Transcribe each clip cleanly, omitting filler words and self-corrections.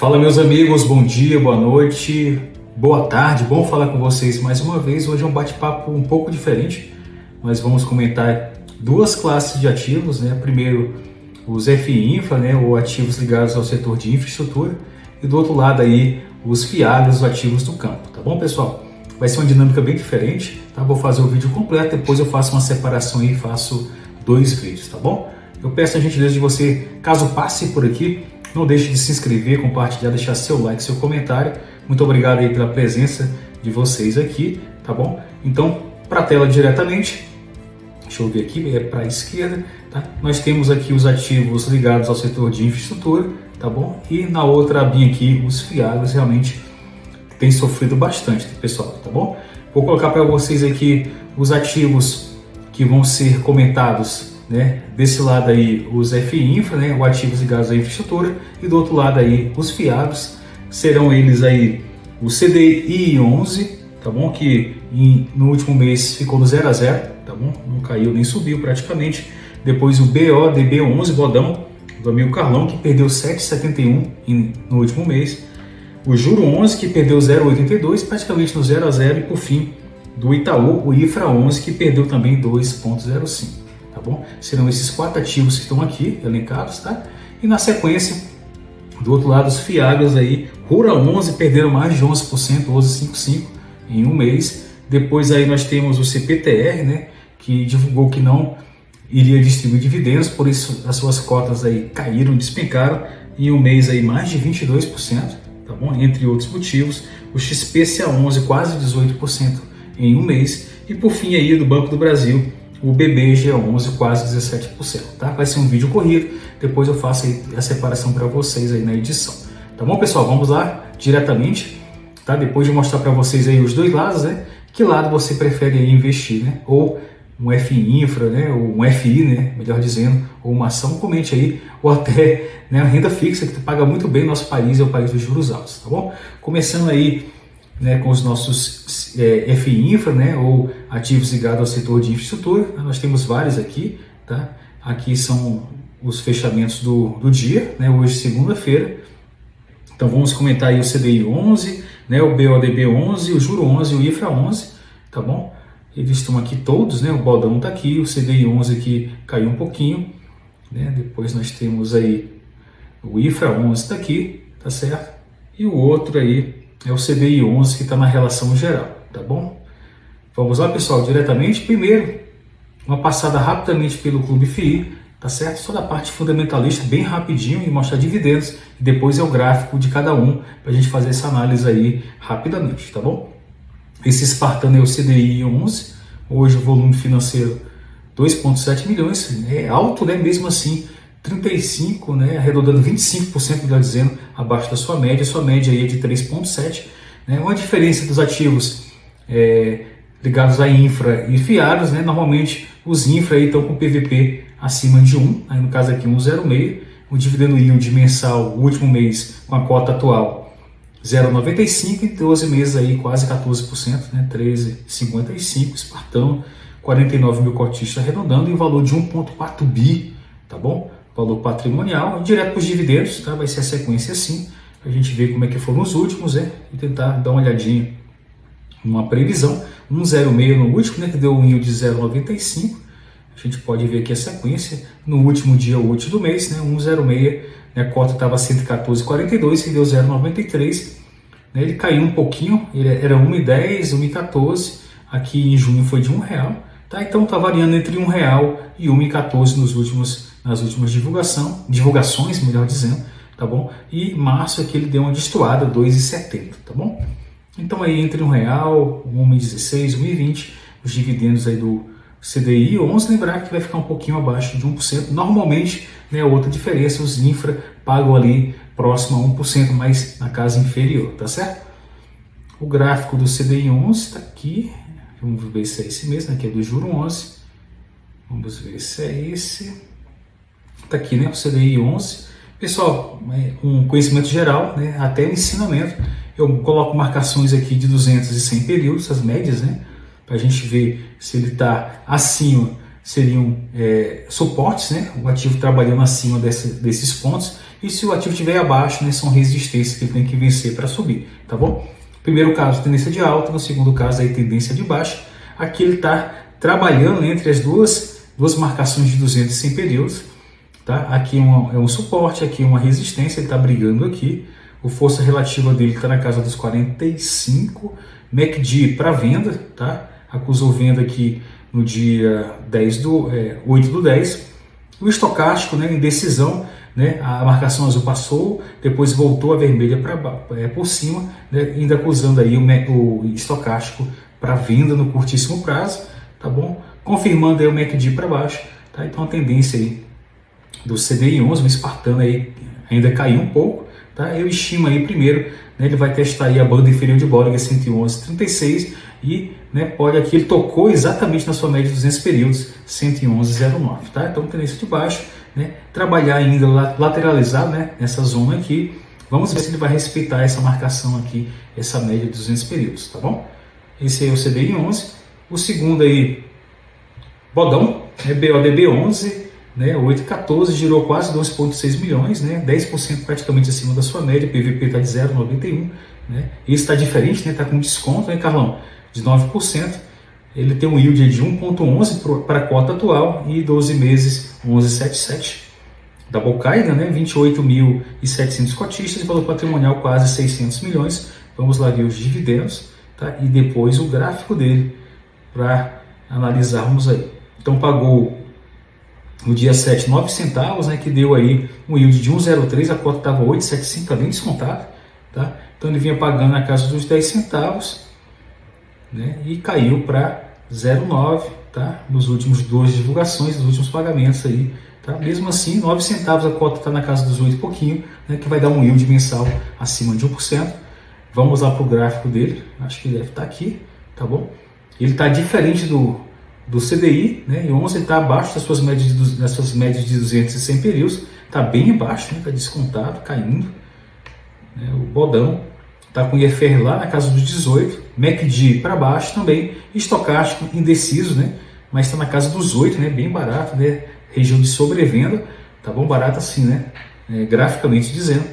Fala, meus amigos, bom dia, boa noite, boa tarde, bom falar com vocês mais uma vez. Hoje é um bate-papo um pouco diferente. Nós vamos comentar duas classes de ativos, né? Primeiro, os FI Infra, né? Ou ativos ligados ao setor de infraestrutura, e do outro lado aí, os FIAGROS, os ativos do campo, tá bom, pessoal? Vai ser uma dinâmica bem diferente, tá? Vou fazer o vídeo completo, depois eu faço uma separação e faço dois vídeos, tá bom? Eu peço a gentileza de você, caso passe por aqui, não deixe de se inscrever, compartilhar, deixar seu like, seu comentário. Muito obrigado aí pela presença de vocês aqui, tá bom? Então, para a tela diretamente, deixa eu ver aqui, é para a esquerda, tá? Nós temos aqui os ativos ligados ao setor de infraestrutura, tá bom? E na outra abinha aqui, os FIAGROS realmente têm sofrido bastante, pessoal, tá bom? Vou colocar para vocês aqui os ativos que vão ser comentados, né? Desse lado aí os FI Infra, né? Os ativos ligados à infraestrutura, e do outro lado aí os FIAGROS, serão eles aí o CDI 11, tá bom? Que no último mês ficou no 0 a 0, tá bom? Não caiu nem subiu praticamente. Depois o BODB 11, Bodão, do amigo Carlão, que perdeu 7,71 no último mês. O Juro 11, que perdeu 0,82, praticamente no 0 a 0, e por fim do Itaú, o IFRA 11, que perdeu também 2,05. Tá bom? Serão esses quatro ativos que estão aqui elencados, tá? E na sequência, do outro lado, os FIAGROS aí, Rural 11 perderam mais de 11%, 11,55 em um mês. Depois aí nós temos o CPTR, né, que divulgou que não iria distribuir dividendos, por isso as suas cotas aí caíram, despencaram em um mês aí mais de 22%, tá bom? Entre outros motivos. O XPCA 11 quase 18% em um mês, e por fim aí do Banco do Brasil, o BBG11 quase 17%, tá? Vai ser um vídeo corrido, depois eu faço aí a separação para vocês aí na edição. Tá bom, pessoal? Vamos lá diretamente, tá? Depois de mostrar para vocês aí os dois lados, né? Que lado você prefere aí investir, né? Ou um FI Infra, né? Ou um FI, né? Melhor dizendo, ou uma ação, comente aí, ou até, né, a renda fixa, que paga muito bem no nosso país, é o país dos juros altos, tá bom? Começando aí, né, com os nossos FI Infra, né, ou ativos ligados ao setor de infraestrutura. Nós temos vários aqui, tá? Aqui são os fechamentos do dia, né, hoje segunda-feira. Então vamos comentar aí o CDI 11, né, o BODB 11, o Juro 11 e o IFRA 11, tá bom? Eles estão aqui todos, né, o Bodão está aqui, o CDI 11 aqui caiu um pouquinho, né? Depois nós temos aí o IFRA 11 está aqui, tá certo? E o outro aí é o CDI 11 que está na relação geral, tá bom? Vamos lá, pessoal, diretamente. Primeiro, uma passada rapidamente pelo Clube FI, tá certo? Só da parte fundamentalista, bem rapidinho, e mostrar dividendos, e depois é o gráfico de cada um, para a gente fazer essa análise aí rapidamente, tá bom? Esse Spartano é o CDI 11, hoje o volume financeiro 2,7 milhões, é alto, né? Mesmo assim, 35, né, arredondando 25%, melhor dizendo, abaixo da sua média aí é de 3,7, né, uma diferença dos ativos ligados a infra e FIAGROS, né, normalmente os infra aí estão com PVP acima de 1, aí no caso aqui 1,06, o dividendo yield mensal, o último mês com a cota atual 0,95, e 12 meses aí quase 14%, né, 13,55, Spartano, 49 mil cotistas arredondando, e o valor de 1,4 bi, tá bom? Valor patrimonial, direto para os dividendos, tá? Vai ser a sequência assim, a gente ver como é que foram os últimos, né? E tentar dar uma olhadinha numa previsão. 1,06 no último, né? Que deu um yield de 0,95. A gente pode ver aqui a sequência, no último dia útil do mês, né? 1,06, né? A cota estava 114,42, que deu 0,93, né? Ele caiu um pouquinho, ele era 1,10, 1,14, aqui em junho foi de R$1, tá? Então está variando entre R$1 e 1,14 nas últimas divulgações, melhor dizendo, tá bom? E março aqui ele deu uma destoada, 2,70, tá bom? Então aí entre R$1, 1,16, 1,20, os dividendos aí do CDI 11, lembrar que vai ficar um pouquinho abaixo de 1%. Normalmente, né, outra diferença, os infra pagam ali próximo a 1%, mas na casa inferior, tá certo? O gráfico do CDI 11 está aqui, vamos ver se é esse mesmo, aqui é do Juro 11, vamos ver se é esse. Tá aqui, né, o CDI 11. Pessoal, um conhecimento geral, né, até o ensinamento, eu coloco marcações aqui de 200 e 100 períodos, as médias, né, para a gente ver se ele está acima, seriam suportes, né, o ativo trabalhando acima desses pontos, e se o ativo estiver abaixo, né, são resistências que ele tem que vencer para subir, tá bom? Primeiro caso, tendência de alta, no segundo caso, aí, tendência de baixa. Aqui ele está trabalhando entre as duas marcações de 200 e 100 períodos, tá? Aqui é um suporte, aqui uma resistência, ele está brigando aqui. O força relativa dele está na casa dos 45, MACD para venda, tá? Acusou venda aqui no dia 8 do 10. O estocástico, né, indecisão, né, a marcação azul passou, depois voltou a vermelha por cima, né, ainda acusando aí o estocástico para venda no curtíssimo prazo, tá bom? Confirmando aí o MACD para baixo, tá? Então a tendência aí do CDI 11, o espartano aí ainda caiu um pouco, tá? Eu estimo aí primeiro, né, ele vai testar aí a banda inferior de Bollinger 111,36 e, né, pode aqui, ele tocou exatamente na sua média de 200 períodos, 111,09, tá? Então tendência de baixo, né, trabalhar ainda lateralizar, né, nessa zona aqui. Vamos ver se ele vai respeitar essa marcação aqui, essa média de 200 períodos, tá bom? Esse aí é o CDI 11. O segundo aí, Bodão, né, BODB 11, né, 8,14, girou quase 2,6 milhões, né, 10% praticamente acima da sua média, PVP está de 0,91, né, esse está diferente, né, está com desconto, né, Carlão, de 9%, ele tem um yield de 1,11 para a cota atual e 12 meses 11,77, da Bocaida, né, 28.700 cotistas e valor patrimonial quase 600 milhões, vamos lá ver os dividendos, tá, e depois o gráfico dele para analisarmos aí. Então pagou no dia 7, 9 centavos, né, que deu aí um yield de 1,03, a cota estava 8,75, está bem descontado, tá? Então ele vinha pagando na casa dos 10 centavos, né, e caiu para 0,9, tá? Nos últimos 2 divulgações, nos últimos pagamentos aí, tá? Mesmo assim, 9 centavos a cota está na casa dos 8 e pouquinho, né, que vai dar um yield mensal acima de 1%. Vamos lá para o gráfico dele, acho que deve estar aqui, tá bom? Ele está diferente do CDI, né? E 11 está abaixo das suas médias de 200 e 100 períodos, está bem abaixo, está, né? Descontado, caindo, né? O Bodão está com IFR lá na casa dos 18, MACD para baixo também, estocástico indeciso, né? Mas está na casa dos 8, né? Bem barato, né? Região de sobrevenda, tá bom? Barato assim, né? Graficamente dizendo,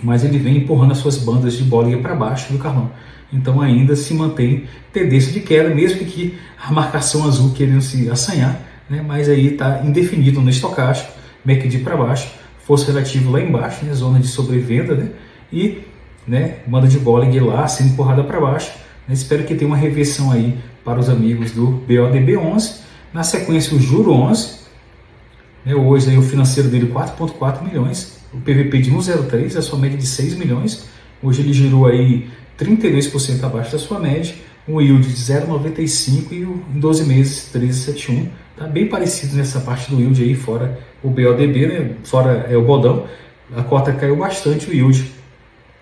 mas ele vem empurrando as suas bandas de Bollinger para baixo, viu, Carlão? Então ainda se mantém tendência de queda, mesmo que a marcação azul querendo se assanhar, né? Mas aí está indefinido no estocástico, MACD para baixo, força relativa lá embaixo, né? Zona de sobrevenda, né? E, né, banda de Bollinger lá sendo empurrada para baixo, né? Espero que tenha uma reversão aí para os amigos do BODB 11. Na sequência o Juro 11, né? Hoje aí o financeiro dele 4,4 milhões, o PVP de 1,03, a sua média de 6 milhões, hoje ele girou aí 32% abaixo da sua média, um yield de 0,95 e em 12 meses 13,71, tá bem parecido nessa parte do yield aí, fora o BODB, né? Fora o Bodão, a cota caiu bastante, o yield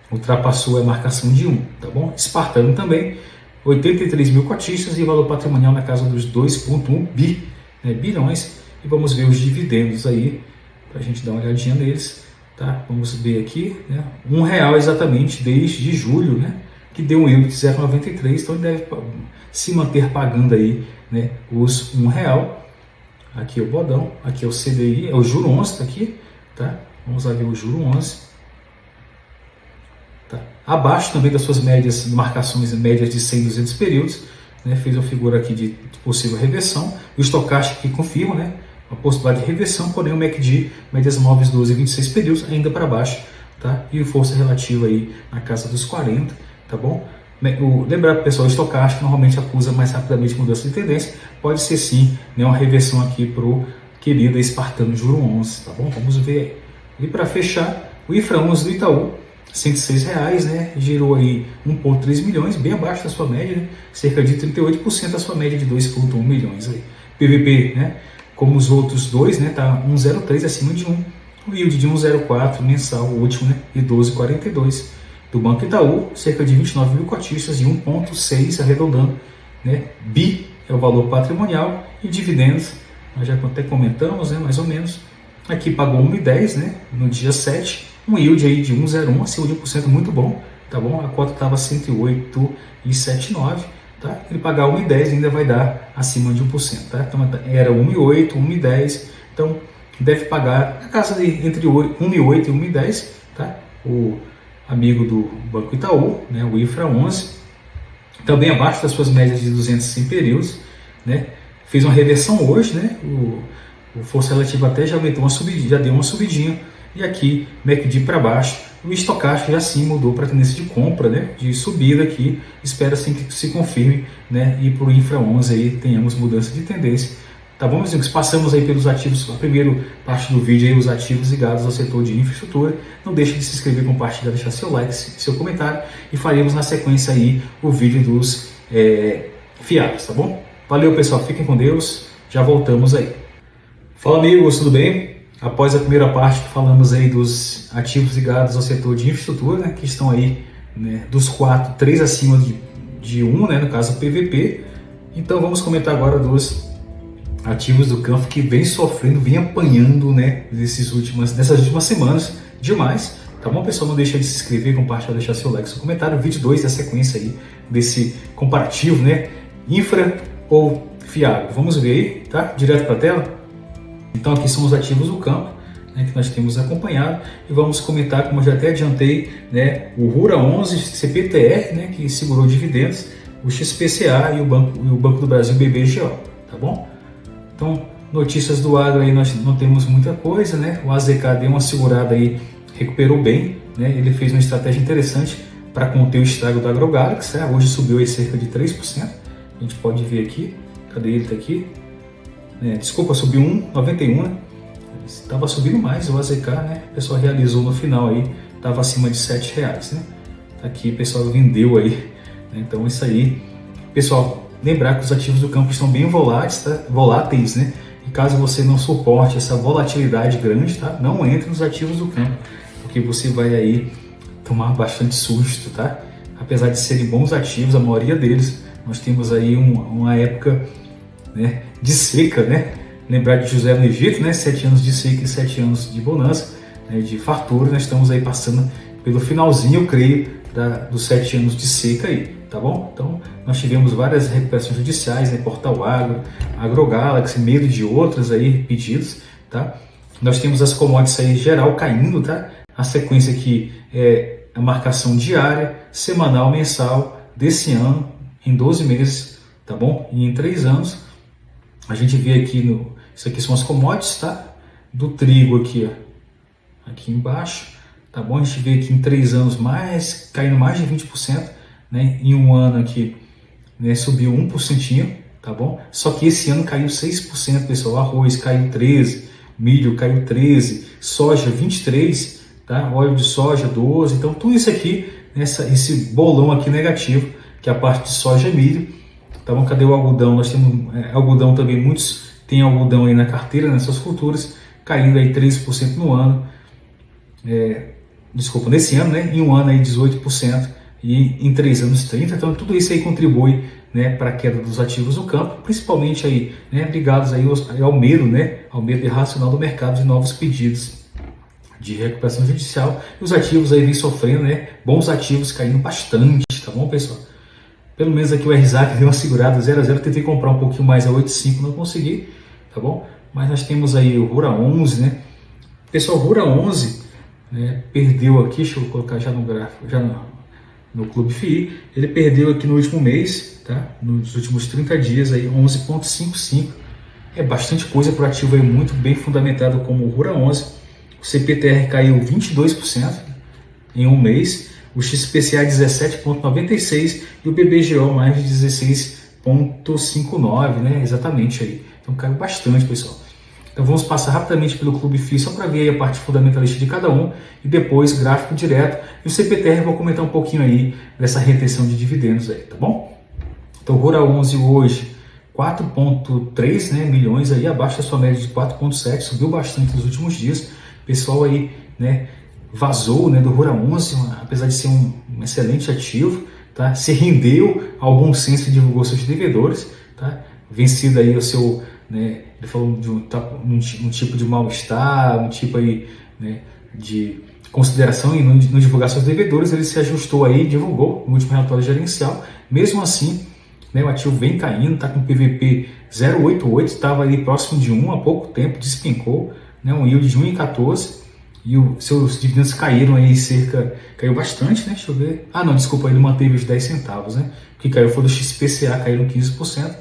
ultrapassou a marcação de 1, tá bom? Espartano também, 83 mil cotistas e valor patrimonial na casa dos 2,1 bilhões, e vamos ver os dividendos aí, para a gente dar uma olhadinha neles, tá? Vamos ver aqui, né? R$1 exatamente desde julho, né? Que deu um yield de 0,93, então ele deve se manter pagando aí, né, os R$1. Aqui é o Bodão, aqui é o CDI, é o Juro 11, tá aqui, tá? Vamos lá ver o Juro 11. Tá? Abaixo também das suas médias, marcações médias de 100 e 200 períodos, né? Fez uma figura aqui de possível reversão, o estocástico que confirma, né, a possibilidade de reversão, porém o MACD, médias móveis 12 e 26 períodos, ainda para baixo, tá? E força relativa aí na casa dos 40, tá bom? Lembrar para o pessoal, o estocástico normalmente acusa mais rapidamente mudança de tendência, pode ser sim, né, uma reversão aqui para o querido espartano Juro 11, tá bom? Vamos ver aí. E para fechar, o IFRA 11 do Itaú, R$106, né? Girou aí 1,3 milhões, bem abaixo da sua média, né? Cerca de 38% da sua média de 2,1 milhões aí. PVP, né? Como os outros dois, né? Tá 1,03 acima de 1. O yield de 1,04 mensal, o último, né? E 12,42. Do Banco Itaú, cerca de 29 mil cotistas e 1,6 arredondando, né? Bi é o valor patrimonial e dividendos, nós já até comentamos, né? Mais ou menos. Aqui pagou 1,10, né? No dia 7. Um yield aí de 1,01, acima de 1%, muito bom, tá bom? A cota estava 108,79, tá? Ele pagar 1,10 ainda vai dar acima de 1%, tá? Então era 1,8, 1,10, então deve pagar a casa de entre 1,8 e 1,10, tá? O amigo do Banco Itaú, né, o IFRA 11, também abaixo das suas médias de 200 períodos, né? Fez uma reversão hoje, né? O força relativa até já aumentou uma subidinha, já deu uma subidinha, e aqui MACD para baixo. O estocástico já sim mudou para tendência de compra, né? De subida aqui. Espera sim que se confirme, né? E para o Infra 11 aí tenhamos mudança de tendência. Tá bom, meus amigos? Passamos aí pelos ativos, a primeira parte do vídeo aí, os ativos ligados ao setor de infraestrutura. Não deixe de se inscrever, compartilhar, deixar seu like, seu comentário, e faremos na sequência aí o vídeo dos fiados, tá bom? Valeu, pessoal, fiquem com Deus, já voltamos aí. Fala, amigos, tudo bem? Após a primeira parte que falamos aí dos ativos ligados ao setor de infraestrutura, né, que estão aí, né, dos 4, 3 acima de 1, né, no caso o PVP. Então vamos comentar agora dos ativos do campo que vem sofrendo, vem apanhando, né, nessas últimas semanas demais. Tá bom, pessoal? Não deixa de se inscrever, compartilhar, deixar seu like, seu comentário. Vídeo 2 da sequência aí desse comparativo, né, infra ou fiado. Vamos ver aí, tá? Direto para a tela. Então aqui são os ativos do campo, né, que nós temos acompanhado, e vamos comentar, como eu já até adiantei, né, o RURA 11, CPTR, né, que segurou dividendos, o XPCA e o Banco do Brasil BBGO, tá bom? Então, notícias do agro aí nós não temos muita coisa, né? O AZK deu uma segurada aí, recuperou bem, né? Ele fez uma estratégia interessante para conter o estrago do AgroGalaxy, né? Hoje subiu aí cerca de 3%, a gente pode ver aqui, cadê ele? Tá aqui. Desculpa, subiu 1,91, né? Estava subindo mais o AZK, né? O pessoal realizou no final aí, estava acima de R$7, né? Aqui o pessoal vendeu aí, né? Então isso aí, pessoal, lembrar que os ativos do campo estão bem voláteis, tá? Voláteis, né? E caso você não suporte essa volatilidade grande, tá? Não entre nos ativos do campo, porque você vai aí tomar bastante susto, tá? Apesar de serem bons ativos, a maioria deles, nós temos aí uma época, né, de seca, né? Lembrar de José no Egito, né? 7 anos de seca e 7 anos de bonança, né? De fartura. Nós estamos aí passando pelo finalzinho, eu creio, dos 7 anos de seca aí, tá bom? Então, nós tivemos várias recuperações judiciais, né? Portal Agro, AgroGalaxy, medo de outras aí pedidos, tá? Nós temos as commodities aí geral caindo, tá? A sequência aqui é a marcação diária, semanal, mensal desse ano em 12 meses, tá bom? E em 3 anos. A gente vê aqui, isso aqui são as commodities, tá? Do trigo aqui, ó, aqui embaixo, tá bom? A gente vê aqui em 3 anos caindo mais de 20%, né? Em um ano aqui, né, subiu 1%, tá bom? Só que esse ano caiu 6%, pessoal. Arroz caiu 13%, milho caiu 13%, soja 23%, tá? Óleo de soja 12%. Então tudo isso aqui, esse bolão aqui negativo, que é a parte de soja e milho. Tá bom? Cadê o algodão? Nós temos algodão também, muitos têm algodão aí na carteira, nessas culturas, caindo aí 13% no ano, nesse ano, né? Em um ano aí 18% e em 3 anos 30%. Então tudo isso aí contribui, né, para a queda dos ativos no campo, principalmente aí, né, ligados aí ao medo, né, ao medo irracional do mercado de novos pedidos de recuperação judicial. E os ativos aí vêm sofrendo, né? Bons ativos caindo bastante, tá bom, pessoal? Pelo menos aqui o RZAC deu uma segurada 0 a 0, tentei comprar um pouquinho mais a 8,5, não consegui, tá bom? Mas nós temos aí o RURA 11, né? Pessoal, o RURA 11, né, perdeu aqui, deixa eu colocar já no gráfico, já no Clube FI, ele perdeu aqui no último mês, tá? Nos últimos 30 dias aí 11,55, é bastante coisa para o ativo aí muito bem fundamentado como o RURA 11. O CPTR caiu 22% em um mês, o XPCA 17,96 e o BBGO mais de 16,59, né? Exatamente aí. Então caiu bastante, pessoal. Então vamos passar rapidamente pelo Clube FI só para ver aí a parte fundamentalista de cada um e depois gráfico direto. E o CPTR eu vou comentar um pouquinho aí dessa retenção de dividendos aí, tá bom? Então o RURA 11 hoje 4,3, né, milhões aí, abaixo da sua média de 4,7, subiu bastante nos últimos dias. Pessoal aí, né, vazou, né, do RURA 11, apesar de ser um excelente ativo, tá? Se rendeu ao bom senso e divulgou seus devedores, tá? Vencido aí o seu, né, ele falou de um tipo de mal-estar, um tipo aí, né, de consideração em não divulgar seus devedores, ele se ajustou aí, divulgou no último relatório gerencial. Mesmo assim, né, o ativo vem caindo, está com PVP 0,88, estava ali próximo de 1 há pouco tempo, despencou, né, um yield de 1,14, e os seus dividendos caíram aí caiu bastante, né? Deixa eu ver. Ah, não, desculpa, ele manteve os 10 centavos, né? O que caiu foi do XPCA, caíram 15%,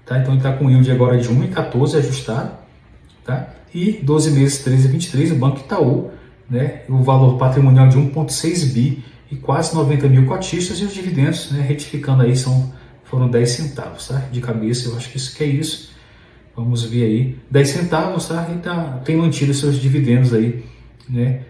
tá? Então ele está com yield agora de 1,14 ajustado, tá? E 12 meses 13,23, o Banco Itaú, né? O valor patrimonial de 1,6 bi e quase 90 mil cotistas, e os dividendos, né, retificando aí, foram 10 centavos, tá? De cabeça, eu acho que isso que é isso. Vamos ver aí, 10 centavos, tá? E tem mantido seus dividendos aí, né?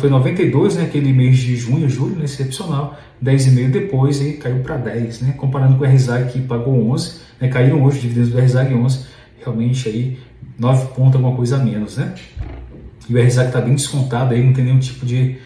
Foi 92, né, aquele mês de junho, julho, né, excepcional, 10,5 depois, aí caiu para 10, né? Comparando com o RZAG, que pagou 11, né? Caíram hoje os dividendos do RZAG 11, realmente aí 9 pontos, alguma coisa a menos, né? E o RZAG está bem descontado aí, não tem nenhum tipo de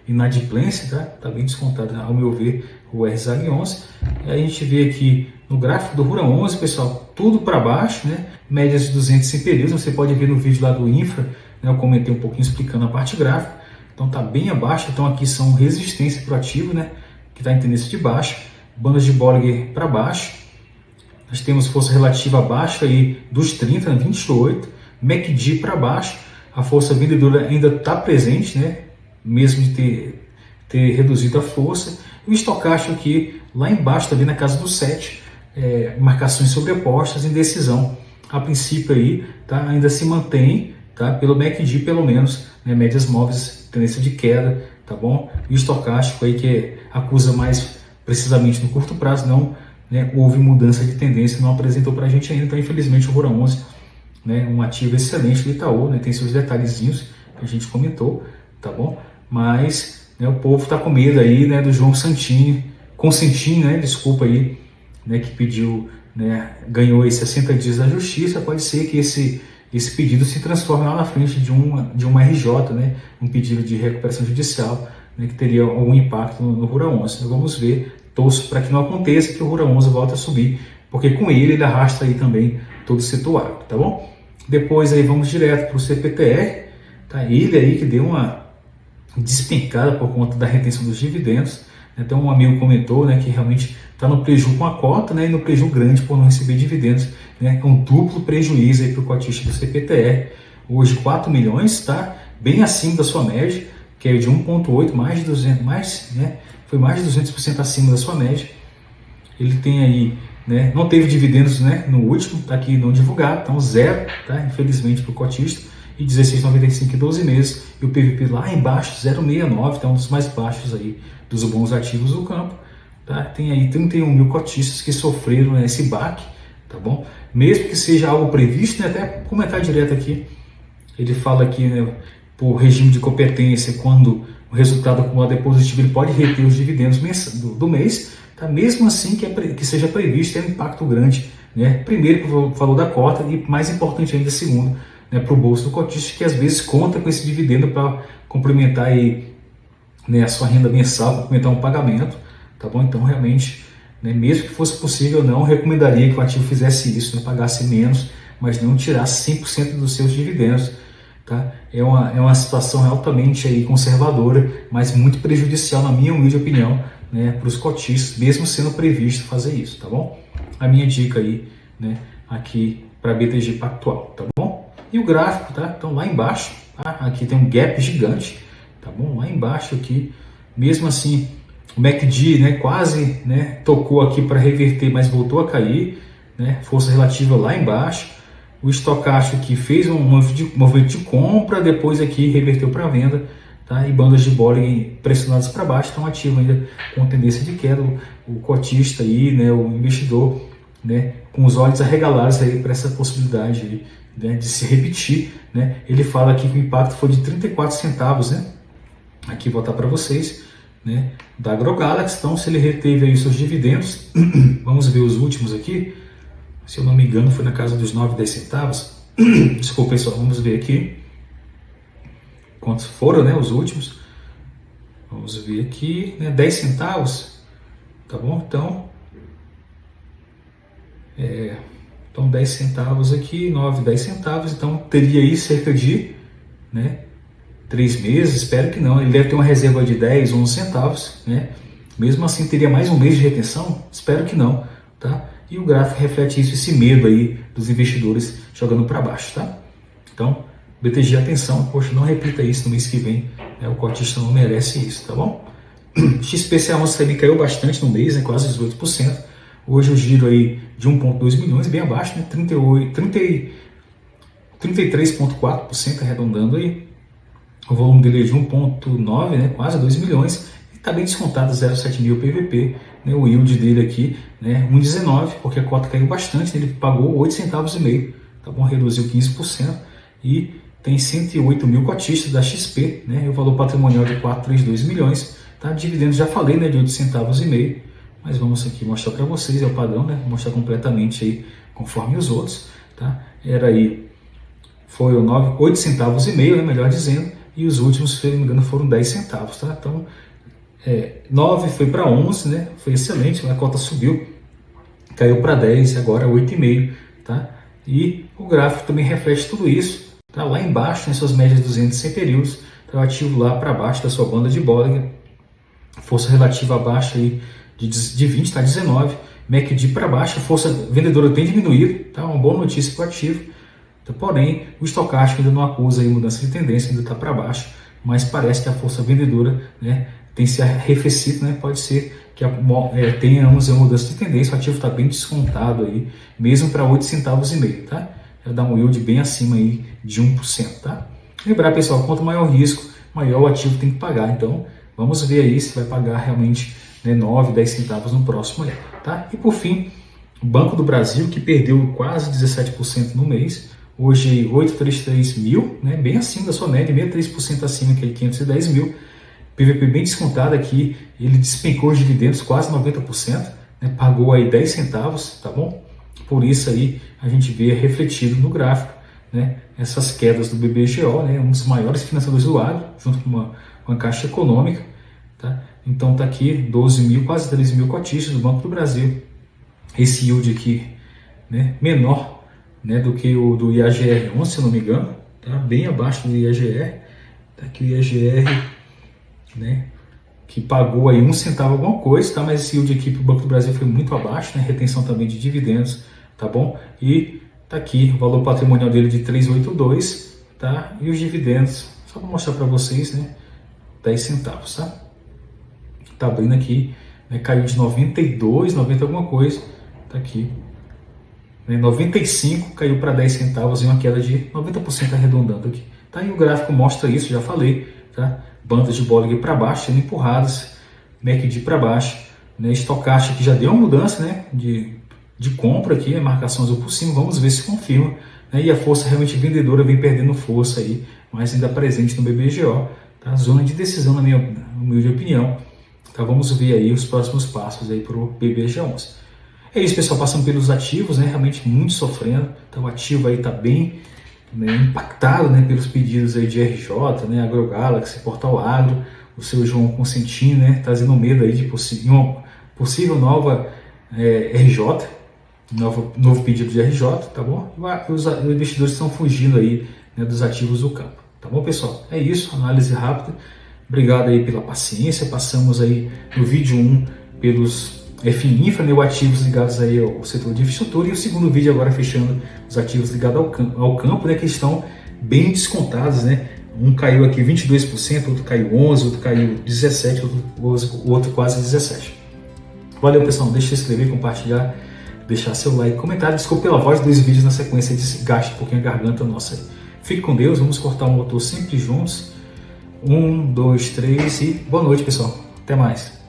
inadimplência, tá? Tá bem descontado, ao meu ver, o RZAG 11. E aí a gente vê aqui no gráfico do Rura 11, pessoal, tudo para baixo, né? Médias de 200 em períodos, você pode ver no vídeo lá do Infra, né? Eu comentei um pouquinho explicando a parte gráfica, então tá bem abaixo. Então aqui são resistência para o ativo, né? Que está em tendência de baixa, bandas de Bollinger para baixo, nós temos força relativa abaixo aí dos 30, 28, MACD para baixo, a força vendedora ainda está presente, né? Mesmo de ter reduzido a força, e o estocástico aqui lá embaixo, também na casa do 7, marcações sobrepostas, indecisão. A princípio aí, tá, ainda se mantém, tá, pelo MACD pelo menos, né, médias móveis, tendência de queda, tá bom? E o estocástico aí que acusa mais precisamente no curto prazo, não, né, houve mudança de tendência, não apresentou para a gente ainda, então infelizmente o Rura 11, né, um ativo excelente do Itaú, né, tem seus detalhezinhos que a gente comentou, tá bom? Mas, né, o povo está com medo aí, né, do João Constantino, né, desculpa aí, né, que pediu, né, ganhou aí 60 dias da justiça. Pode ser que esse pedido se transforme lá na frente de uma RJ, né, um pedido de recuperação judicial, né, que teria algum impacto no Rura 11. Então, vamos ver, torço para que não aconteça, que o Rura 11 volte a subir, porque com ele arrasta aí também todo o setor agro, tá bom? Depois aí vamos direto para o CPTR, tá? Ele aí que deu uma despencada por conta da retenção dos dividendos. Então um amigo comentou, né, que realmente está no prejuízo com a cota, né, e no prejuízo grande por não receber dividendos, né, um duplo prejuízo para o cotista do CPTR. Hoje 4 milhões, tá bem acima da sua média, que é de 1,8, mais de 200, né, foi mais de 200% acima da sua média. Ele tem aí, né, não teve dividendos, né, no último, tá aqui não divulgado, então zero, tá, infelizmente para o cotista, e 16,95 em 12 meses, e o PVP lá embaixo 0,69, tá um dos mais baixos aí dos bons ativos do campo, tá? Tem aí 31 mil cotistas que sofreram, né, esse baque, tá bom? Mesmo que seja algo previsto, né, até comentar direto aqui, ele fala aqui, né, por regime de competência, quando o resultado acumulado é positivo, ele pode reter os dividendos do mês, tá? Mesmo assim que seja previsto, é um impacto grande, né? Primeiro para o valor da cota e, mais importante ainda, segundo, né, para o bolso do cotista, que às vezes conta com esse dividendo para complementar aí, né, a sua renda mensal, complementar um pagamento, tá bom? Então realmente, né, mesmo que fosse possível, eu não recomendaria que o ativo fizesse isso, né, pagasse menos, mas não tirasse 100% dos seus dividendos, tá? É uma situação altamente aí conservadora, mas muito prejudicial, na minha humilde opinião, né, para os cotistas, mesmo sendo previsto fazer isso, tá bom? A minha dica aí, né, aqui para BTG Pactual, tá bom? E o gráfico, tá? Então lá embaixo, tá? Aqui tem um gap gigante, tá bom? Lá embaixo aqui, mesmo assim, o MACD, né, quase, né, tocou aqui para reverter, mas voltou a cair, né? Força relativa lá embaixo. O estocástico aqui fez um movimento de compra, depois aqui reverteu para venda, tá? E bandas de Bollinger pressionadas para baixo, estão ativo ainda com tendência de queda. O cotista aí, né, o investidor, né, com os olhos arregalados aí para essa possibilidade aí, né, de se repetir, né? Ele fala aqui que o impacto foi de 34 centavos, né? Aqui vou botar para vocês, né, da AgroGalaxy. Então, se ele reteve aí seus dividendos, vamos ver os últimos aqui. Se eu não me engano, foi na casa dos 9, 10 centavos. Desculpa, pessoal, vamos ver aqui quantos foram, né, os últimos. Vamos ver aqui, né, 10 centavos, tá bom? Então 10 centavos aqui, 9, 10 centavos, então teria aí cerca de, né, 3 meses, espero que não. Ele deve ter uma reserva de 10, 11 centavos, né? Mesmo assim teria mais um mês de retenção? Espero que não, tá? E o gráfico reflete isso, esse medo aí dos investidores jogando para baixo, tá? Então, BTG, atenção, poxa, não repita isso no mês que vem, né? O cotista não merece isso, tá bom? XPCA11 também caiu bastante no mês, né? Quase 18%. Hoje o giro aí de 1,2 milhões, bem abaixo, né? 33,4% arredondando aí. O volume dele é de 1,9, né? Quase 2 milhões. E está bem descontado 0,7 mil PVP. Né? O yield dele aqui, né? 1,19, porque a cota caiu bastante, né? Ele pagou 8 centavos e meio, tá bom? Reduziu 15%. E tem 108 mil cotistas da XP, né? E o valor patrimonial de 432 milhões. Tá? Dividendos, já falei, né? De 8 centavos e meio. Mas vamos aqui mostrar para vocês, é o padrão, né? Mostrar completamente aí, conforme os outros, tá? Era aí, foi o 8 centavos e meio, né? Melhor dizendo, e os últimos, se não me engano, foram 10 centavos, tá? Então, 9 foi para 11, né? Foi excelente, a cota subiu, caiu para 10, agora 8,5, tá? E o gráfico também reflete tudo isso, tá? Lá embaixo, nas suas médias 200 100 períodos, tá? O ativo lá para baixo da sua banda de Bollinger, força relativa abaixo aí de 20, está 19, MACD para baixo, a força vendedora tem diminuído, tá? Uma boa notícia para o ativo, tá? Porém, o estocástico ainda não acusa aí mudança de tendência, ainda está para baixo, mas parece que a força vendedora, né, tem se arrefecido, né? Pode ser que tenhamos uma mudança de tendência, o ativo está bem descontado aí, mesmo para 8 centavos e meio, tá? Já dá um yield bem acima aí de 1%, tá? Lembrar, pessoal, quanto maior o risco, maior o ativo tem que pagar, então vamos ver aí se vai pagar realmente, né, 9, 10 centavos no próximo aí, tá? E por fim, o Banco do Brasil, que perdeu quase 17% no mês, hoje 833 mil, né, bem acima da sua média, 63% acima que 510 mil, PVP bem descontado aqui, ele despencou os dividendos quase 90%, né, pagou aí 10 centavos, tá bom? Por isso aí a gente vê refletido no gráfico, né, essas quedas do BBGO, né, um dos maiores financiadores do agro, junto com uma Caixa Econômica, tá? Então tá aqui 12 mil, quase 13 mil cotistas do Banco do Brasil. Esse yield aqui, né, menor, né, do que o do IAGR11, se eu não me engano, tá? Bem abaixo do IAGR. Tá aqui o IAGR, né, que pagou aí 1 centavo alguma coisa, tá? Mas esse yield aqui para o Banco do Brasil foi muito abaixo, né? Retenção também de dividendos, tá bom? E tá aqui o valor patrimonial dele de 382, tá? E os dividendos, só para mostrar para vocês, né, 10 centavos, tá? Tá abrindo aqui, né, caiu de 92, 90 alguma coisa, tá aqui, né, 95 caiu para 10 centavos e uma queda de 90% arredondando aqui, tá? E o gráfico mostra isso, já falei, tá? Bandas de Bollinger para baixo sendo empurradas, MACD para baixo, né? Estocástica que já deu uma mudança, né, de compra aqui, a marcação azul por cima, vamos ver se confirma, né? E a força realmente vendedora vem perdendo força aí, mas ainda presente no BBGO, tá? Zona de decisão, na minha humilde opinião. Então vamos ver aí os próximos passos aí para o BBG11. É isso, pessoal, passando pelos ativos, né, realmente muito sofrendo. Então o ativo aí está bem, né, impactado, né, pelos pedidos aí de RJ, né, AgroGalaxy, Portal Agro, o seu João Consentino, né, trazendo medo aí de uma possível nova RJ, novo pedido de RJ, tá bom? E os investidores estão fugindo aí, né, dos ativos do campo, tá bom, pessoal? É isso, análise rápida. Obrigado aí pela paciência, passamos aí no vídeo 1 pelos FIINFRA, né, ativos ligados aí ao setor de infraestrutura, e o segundo vídeo agora fechando os ativos ligados ao campo, né, que estão bem descontados, né? Um caiu aqui 22%, outro caiu 11%, outro caiu 17%, outro quase 17%. Valeu, pessoal, deixa de se inscrever, compartilhar, deixar seu like, comentário, desculpa pela voz, 2 vídeos na sequência, desgaste um pouquinho a garganta nossa aí. Fique com Deus, vamos cortar o motor sempre juntos. 1, 2, 3 e boa noite, pessoal. Até mais.